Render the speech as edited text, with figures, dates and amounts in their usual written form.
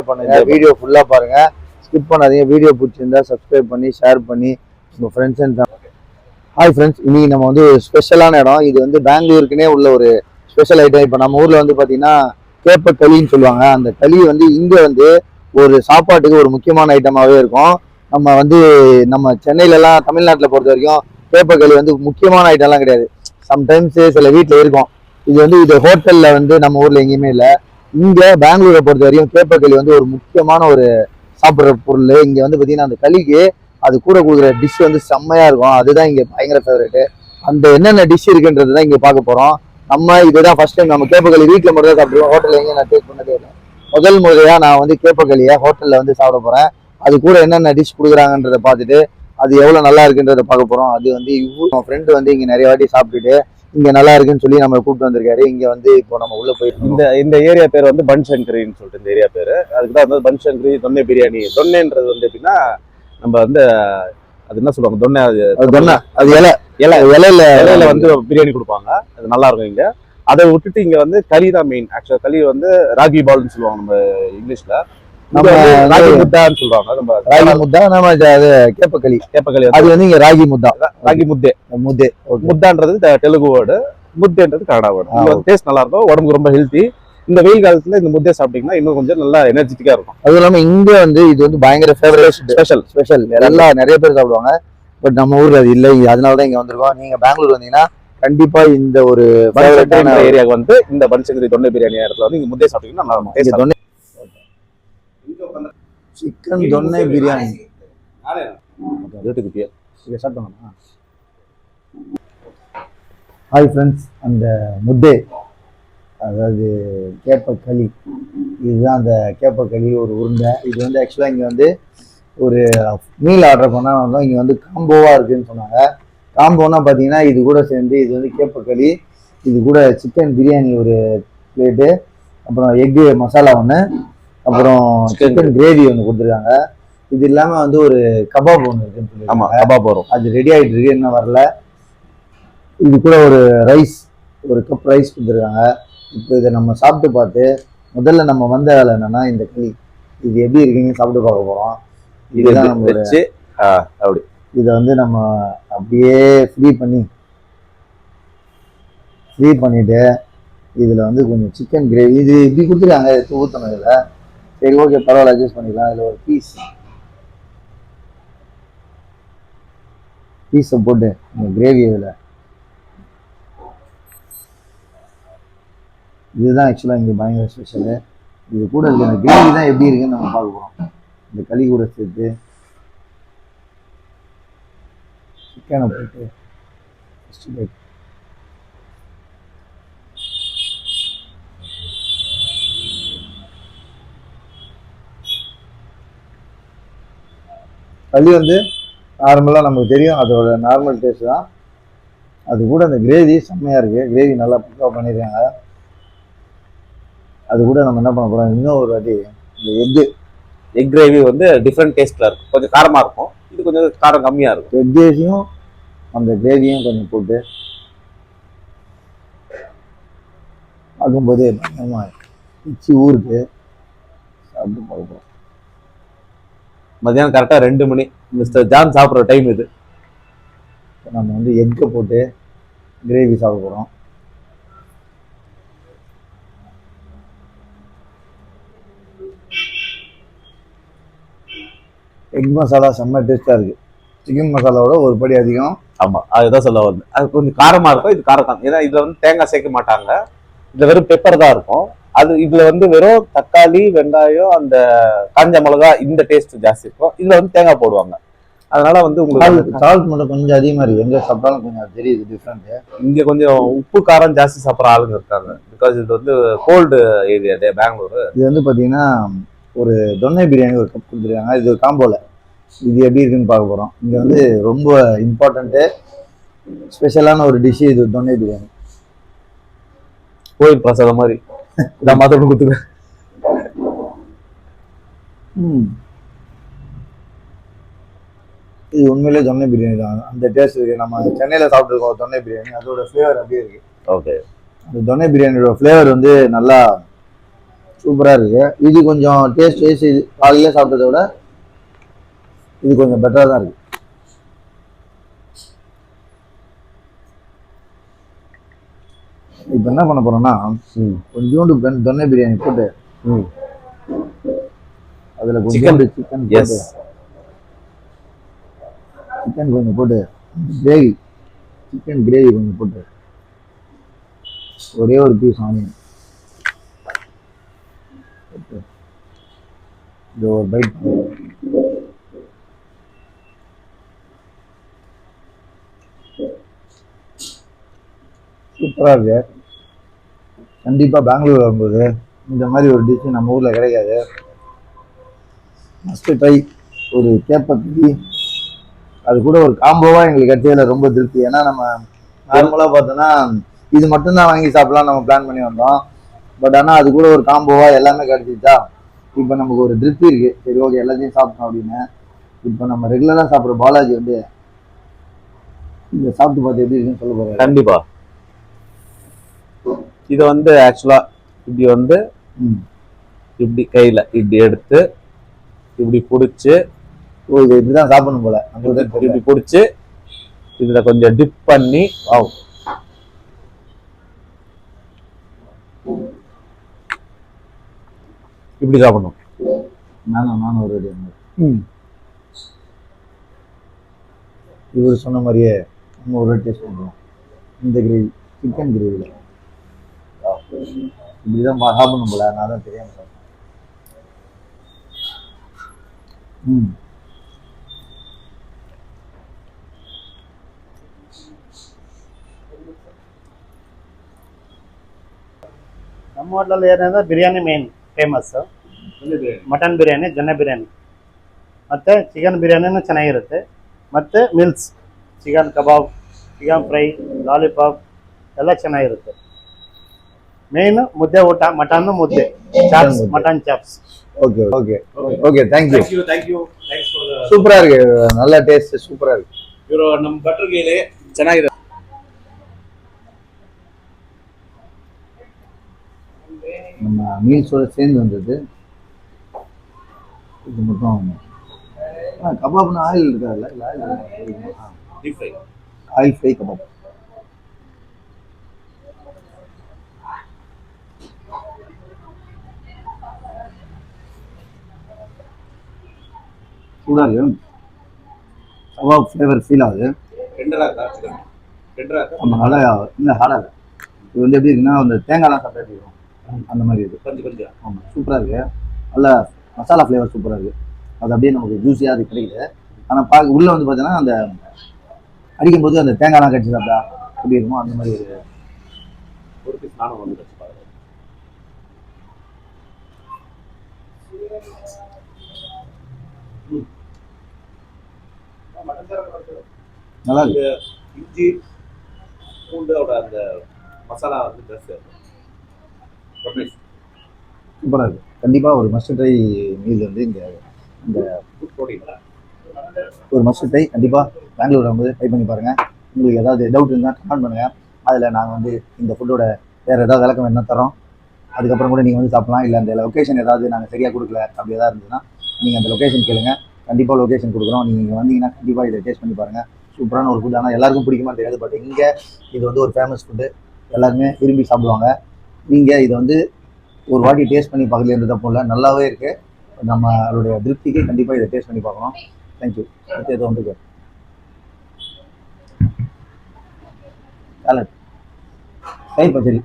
பண்ணுங்க, வீடியோ ஃபுல்லா பாருங்க, ஸ்கிப் பண்ணாதீங்க. வீடியோ பிடிச்சிருந்தா சப்ஸ்கிரைப் பண்ணி ஷேர் பண்ணி உங்க ஃப்ரெண்ட்ஸ் அண்ட் ஹாய் ஃப்ரெண்ட்ஸ், இன்னைக்கு நம்ம வந்து ஸ்பெஷலான இடம். இது வந்து பெங்களூருக்குனே உள்ள ஒரு ஸ்பெஷல் ஐட்டம். இப்போ நம்ம ஊர்ல வந்து பாத்தீங்கன்னா கேப்ப களின்னு சொல்லுவாங்க. அந்த களி வந்து இங்க வந்து ஒரு சாப்பாட்டுக்கு ஒரு முக்கியமான ஐட்டமாவே இருக்கும். நம்ம வந்து நம்ம சென்னையில எல்லாம் தமிழ்நாட்டில் பொறுத்த வரைக்கும் கேப்ப களி வந்து முக்கியமான ஐட்டம்லாம் கிடையாது. சம்டைம்ஸ் சில வீட்டில் இருக்கும். இது ஹோட்டல்ல வந்து நம்ம ஊர்ல எங்கேயுமே இல்லை. இங்க பெங்களூரை பொறுத்த வரைக்கும் கேப்ப களி வந்து ஒரு முக்கியமான ஒரு சாப்பிட்ற பொருள். இங்க வந்து பாத்தீங்கன்னா அந்த களிக்கு அது கூட கொடுக்குற டிஷ் வந்து செம்மையா இருக்கும். அதுதான் இங்க பயங்கர ஃபேவரட். அந்த என்னென்ன டிஷ் இருக்குன்றது தான் இங்க பார்க்க போறோம். நம்ம இதுதான் ஃபர்ஸ்ட் டைம் நம்ம கேப்ப களி வீட்டில் மட்டும் தான் சாப்பிடுவோம். ஹோட்டல்ல எங்கேயும் நான் டேஸ்ட் பண்ணதே இல்லை. முதல் முறையா நான் வந்து கேப்ப களியை ஹோட்டல்ல வந்து சாப்பிட போறேன். அது கூட என்னென்ன டிஷ் கொடுக்குறாங்கன்றதை பார்த்துட்டு அது எவ்வளவு நல்லா இருக்குன்றதை பார்க்க போறோம். அது வந்து நம்ம ஃப்ரெண்டு வந்து இங்க நிறைய வாட்டி சாப்பிட்டுட்டு இங்க நல்லா இருக்குன்னு சொல்லி நம்ம கூப்பிட்டு வந்திருக்காரு. இங்க வந்து இப்போ நம்ம உள்ள போயிட்டு இந்த ஏரியா பேர் வந்து பன்சங்கரின்னு சொல்லிட்டு இந்த ஏரியா பேரு. அதுக்குதான் வந்து பன்சங்கரி தொன்னை பிரியாணி. தொன்னைன்றது வந்து எப்படின்னா நம்ம வந்து அது என்ன சொல்லுவாங்க, தொன்னை அது இலையில வந்து பிரியாணி கொடுப்பாங்க. அது நல்லா இருக்கும். இங்க அதை விட்டுட்டு இங்க வந்து களி தான் மெயின். ஆக்சுவலா களி வந்து ராகி பால்னு சொல்லுவாங்க நம்ம இங்கிலீஷ்ல. ராகி முத்தான்னு சொல்லுவாங்க. நம்ம ராகி முத்தா, நம்ம அது கேப்பக்களி அது வந்து இங்க ராகி முத்தா, ராகி முத்தான்றது தெலுங்கு வேர்டு, முத்தேன்றது கன்னடா வேர்டு. டேஸ்ட் நல்லா இருக்கும், உடம்புக்கு ரொம்ப ஹெல்த்தி. இந்த வெயில் காலத்துல இந்த முத்தையை சாப்பிட்டீங்கன்னா இன்னும் கொஞ்சம் நல்லா எனர்ஜெட்டிக்கா இருக்கும். அதுவும் இல்லாம இங்க வந்து இது வந்து பயங்கர ஃபேவரட் ஸ்பெஷல் எல்லாம் நிறைய பேர் சாப்பிடுவாங்க. பட் நம்ம ஊர்ல அது இல்லை. அதனாலதான் இங்க வந்திருக்கோம். நீங்க பெங்களூர் வந்தீங்கன்னா கண்டிப்பா இந்த ஒரு ஏரியாவுக்கு வந்து இந்த பன்சங்கரி தொன்னை பிரியாணி இடத்துல வந்து இங்க முத்தையை சாப்பிட்டீங்கன்னா நல்லா இருக்கும். சிக்கன் தொன்னை பிரியாணி ஹாய் ஃப்ரெண்ட்ஸ், அந்த முத்தே அதாவது கேப்பக்களி, இதுதான் அந்த கேப்பக்களி ஒரு உருண்டை. இது வந்து ஆக்சுவலாக இங்கே வந்து ஒரு மீல் ஆர்டர் பண்ணால் வந்தோம். இங்கே வந்து காம்போவாக இருக்குதுன்னு சொன்னாங்க. காம்போன்னா பார்த்தீங்கன்னா இது கூட சேர்ந்து இது வந்து கேப்பக்களி, இது கூட சிக்கன் பிரியாணி ஒரு பிளேட்டு, அப்புறம் எக்கு மசாலா ஒன்று, அப்புறம் சிக்கன் கிரேவி ஒன்று கொடுத்துருக்காங்க. இது இல்லாமல் வந்து ஒரு கபாப் ஒன்று இருக்குன்னு சொல்லியிருக்காங்க. கபாப் வரும், அது ரெடி ஆகிட்டு இருக்கு, இன்னும் வரல. இது கூட ஒரு ரைஸ், ஒரு கப் ரைஸ் கொடுத்துருக்காங்க. இப்போ இதை நம்ம சாப்பிட்டு பார்த்து முதல்ல நம்ம வந்த வேலை என்னன்னா இந்த களி இது எப்படி இருக்குன்னு சாப்பிட்டு பார்க்க போகிறோம். இதுதான் நம்மளோட அப்படி இதை வந்து நம்ம அப்படியே ஃப்ரீ பண்ணிட்டு இதில் வந்து கொஞ்சம் சிக்கன் கிரேவி இது இப்படி கொடுத்துருக்காங்க, எடுத்து ஊற்றணும். இதில் சரி, ஓகே, பரவாயில்ல, அட்ஜஸ்ட் பண்ணிக்கலாம். இதில் ஒரு பீஸை போட்டு இந்த கிரேவி இதில் இதுதான் ஆக்சுவலாக இங்கே பயங்கர ஸ்பெஷலு. இது கூட இருக்கு அந்த கிரேவி தான் எப்படி இருக்குன்னு நம்ம பார்க்க போகிறோம். இந்த களி கூட சேர்த்து சிக்கனை போட்டு களி வந்து நார்மலாக நமக்கு தெரியும், அதோட நார்மல் டேஸ்ட் தான். அது கூட அந்த கிரேவி செம்மையாக இருக்குது. கிரேவி நல்லா பக்காவாக பண்ணியிருக்காங்க. அது கூட நம்ம என்ன பண்ண போகிறோம், இன்னும் ஒரு வாட்டி இந்த எக் கிரேவி வந்து டிஃப்ரெண்ட் டேஸ்ட்டில் இருக்கும். கொஞ்சம் காரமாக இருக்கும், இது கொஞ்சம் காரம் கம்மியாக இருக்கும். எக் கிரேவியும் அந்த கிரேவியும் கொஞ்சம் போட்டு பார்க்கும்போது பிச்சு ஊருக்கு சாப்பிட்டு பார்ப்போம். மதியானம் கரெக்டாக 2 மணி மிஸ்டர் ஜான் சாப்பிட்ற டைம் இது. நம்ம வந்து எக்கை போட்டு கிரேவி சாப்பிட போகிறோம். எக் மசாலா செம்ம டேஸ்டாக இருக்குது. சிக்கன் மசாலாவோட ஒரு படி அதிகம். ஆமாம், அதுதான் சொல்ல வருது. அது கொஞ்சம் காரமாக இருக்கும், இது காரம். ஏன்னா இதில் வந்து தேங்காய் சேர்க்க மாட்டாங்க, இதில் வெறும் பெப்பர் தான் இருக்கும். அது இதில் வந்து வெறும் தக்காளி, வெங்காயம், அந்த காஞ்ச மிளகா, இந்த டேஸ்ட் ஜாஸ்தி இருக்கும். இதில் வந்து தேங்காய் போடுவாங்க. அதனால வந்து உங்களுக்கு சால்ட் மட்டும் கொஞ்சம் அதிகமாக இருக்குது. எங்கே சாப்பிட்டாலும் கொஞ்சம் தெரியுது டிஃப்ரெண்ட்டு. இங்கே கொஞ்சம் உப்பு காரம் ஜாஸ்தி சாப்பிட்ற ஆளுங்க இருக்காங்க. பிகாஸ் இது வந்து கோல்டு ஏரியா பெங்களூரு. இது வந்து பார்த்தீங்கன்னா ஒரு தொன்னை பிரியாணி ஒரு கப் கொடுத்துருக்காங்க. இது ஒரு காம்போல. இது எப்படி இருக்குன்னு பார்க்க போகிறோம். இங்கே வந்து ரொம்ப இம்பார்ட்டண்ட்டு ஸ்பெஷலான ஒரு டிஷ்ஷு இது தொன்னை பிரியாணி. கோயில் பிரசாதம் மாதிரி நான் மாற்ற கொடுத்துருவேன். இது உண்மையிலே தொன்னை பிரியாணி தான். அந்த டேஸ்ட் இருக்குது. நம்ம சென்னையில் சாப்பிட்ருக்கோம் தொன்னை பிரியாணி, அதோட ஃப்ளேவர் அப்படியே இருக்குது. ஓகே, அந்த தொன்னை பிரியாணியோட ஃப்ளேவர் வந்து நல்லா சூப்பராக இருக்கு. இது கொஞ்சம் டேஸ்ட் வைஸ் இது காலையில சாப்பிட்டதை விட இது கொஞ்சம் பெட்டராக தான் இருக்கு. இப்போ என்ன பண்ண போறோம்னா கொஞ்சோண்டு தொன்னை பிரியாணி போட்டு அதில் கொஞ்சோண்டு சிக்கன் போட்டு சிக்கன் கொஞ்சம் போட்டு கிரேவி சிக்கன் கிரேவி கொஞ்சம் போட்டு ஒரே ஒரு பீஸ் ஆனியன் இது ஒரு பைட் சூப்பராக இருக்கு. கண்டிப்பாக பெங்களூர் வரும்போது இந்த மாதிரி ஒரு டிஷ் நம்ம ஊரில் கிடைக்காது. Must try. ஒரு கேப்பத்தி அது கூட ஒரு காம்போவாக எங்களுக்கு கிடைச்சதில் ரொம்ப திருப்தி. ஏன்னா நம்ம நார்மலாக பார்த்தோன்னா இது மட்டும்தான் வாங்கி சாப்பிடலாம் நம்ம பிளான் பண்ணி வந்தோம். பட் ஆனால் அது கூட ஒரு காம்போவாக எல்லாமே கிடைச்சிச்சா இப்போ நமக்கு ஒரு திருப்தி இருக்குது. சரி ஓகே எல்லாத்தையும் சாப்பிட்டோம் அப்படின்னு. இப்போ நம்ம ரெகுலராக சாப்பிட்ற பாலாஜி வந்து இதை சாப்பிட்டு பார்த்து எப்படி இருக்குன்னு சொல்ல போகிறேன். கண்டிப்பா இதை வந்து ஆக்சுவலா இப்படி வந்து இப்படி கையில இப்படி எடுத்து இப்படி பிடிச்சி இது இப்படிதான் சாப்பிடணும் போல. இப்படி பிடிச்சி இதுல கொஞ்சம் டிப் பண்ணி இப்படி சாப்பிடணும். நானும் ஒரு இவர் சொன்ன மாதிரியே நம்ம ஒரு டேஸ்ட் பண்ணுறோம். இந்த கிரேவி சிக்கன் கிரேவியில் இப்படிதான் சாப்பிடணும் போல. நான் தான் தெரியாம சாப்பிட்டேன். ನಮ್ಮ ಹೋಟ್ಲಲ್ಲಿ ಏನಂದ್ರೆ biryani main famous. Mutton biryani, ಜೊನ್ನೆ ಬಿರಿಯಾನಿ ಮತ್ತು ಚಿಕನ್ ಬಿರಿಯಾನಿನೂ ಚೆನ್ನಾಗಿರುತ್ತೆ. ಮತ್ತು meals chicken kebab, chicken fry, lollipop ಎಲ್ಲ ಚೆನ್ನಾಗಿರುತ್ತೆ. ಮೇನ್ ಮುದ್ದೆ ಊಟ, ಮಟನ್ನು ಮುದ್ದೆ, chops, mutton chops. Okay okay okay thank you. சூப்பராக இருக்கு. நல்ல டேஸ்ட் சூப்பராக இருக்கு. ಇವರು ನಮ್ಮ ಭಟ್ರಿಗೆ ಚೆನ್ನಾಗಿದೆ. நம்ம மீல்ஸோட சேர்ந்து வந்தது இது மட்டும். கபாப்னா ஆயில் இருக்காதுல்ல? இல்லை ஆயில் ஃப்ரை கபாப். சூடாக இருக்கு. கபாப் ஃப்ளேவர் ஃபீல் ஆகுது. நம்ம நல்லா இல்லை ஹார்டாக இருக்குது. இது வந்து எப்படி இருக்குன்னா அந்த தேங்காய்லாம் சாப்பிட்டா எப்படி இருக்கும் அந்த மாதிரி இருக்குது. ஆமாம் சூப்பராக இருக்குது. நல்ல மசாலா ஃப்ளேவர் சூப்பராக இருக்குது. அது அப்படியே நமக்கு ஜூஸியாக அது கிடைக்குது. ஆனால் பார்க்க உள்ளே வந்து பார்த்தீங்கன்னா அந்த அடிக்கும்போது அந்த தேங்காய்லாம் கடிச்சு சாப்பிட்டா எப்படி இருக்குமோ அந்த மாதிரி ஒரு பீஸ் நானும் வந்து நல்லா இருக்கு. இஞ்சி பூண்டோட அந்த மசாலா வந்து சூப்பராக இருக்குது. கண்டிப்பாக ஒரு மஸ்ட் ட்ரை மீல் வந்து இந்த ஒரு மஸ்ட் ட்ரை. கண்டிப்பாக பெங்களூர் வந்து ட்ரை பண்ணி பாருங்கள். உங்களுக்கு ஏதாவது டவுட் இருந்தால் கமெண்ட் பண்ணுங்கள். அதில் நாங்கள் வந்து இந்த ஃபுட்டோட வேறு ஏதாவது விளக்கம் என்ன தரோம். அதுக்கப்புறம் கூட நீங்கள் வந்து சாப்பிட்லாம். இல்லை அந்த லொக்கேஷன் ஏதாவது நாங்கள் சரியாக கொடுக்கல அப்படி ஏதாவது இருந்ததுன்னா நீங்கள் அந்த லொக்கேஷன் கேளுங்க. கண்டிப்பாக லொக்கேஷன் கொடுக்குறோம். நீங்கள் வந்தீங்கன்னா கண்டிப்பாக இதை டேஸ்ட் பண்ணி பாருங்கள். சூப்பரான ஒரு ஃபுட். ஆனால் எல்லாருக்கும் பிடிக்குமா தெரியாது. பட் இங்கே இது வந்து ஒரு ஃபேமஸ் ஃபுட்டு. எல்லாருமே விரும்பி சாப்பிடுவாங்க. நீங்கள் இதை வந்து ஒரு வாட்டி டேஸ்ட் பண்ணி பார்க்கல எந்த தப்பும் இல்லை. நல்லாவே இருக்குது. நம்மளுடைய திருப்திக்கு கண்டிப்பாக இதை டேஸ்ட் பண்ணி பார்க்கணும். தேங்க்யூ. அடுத்து எதுவும் வந்துருக்கு சாலட் கை பச்சடி.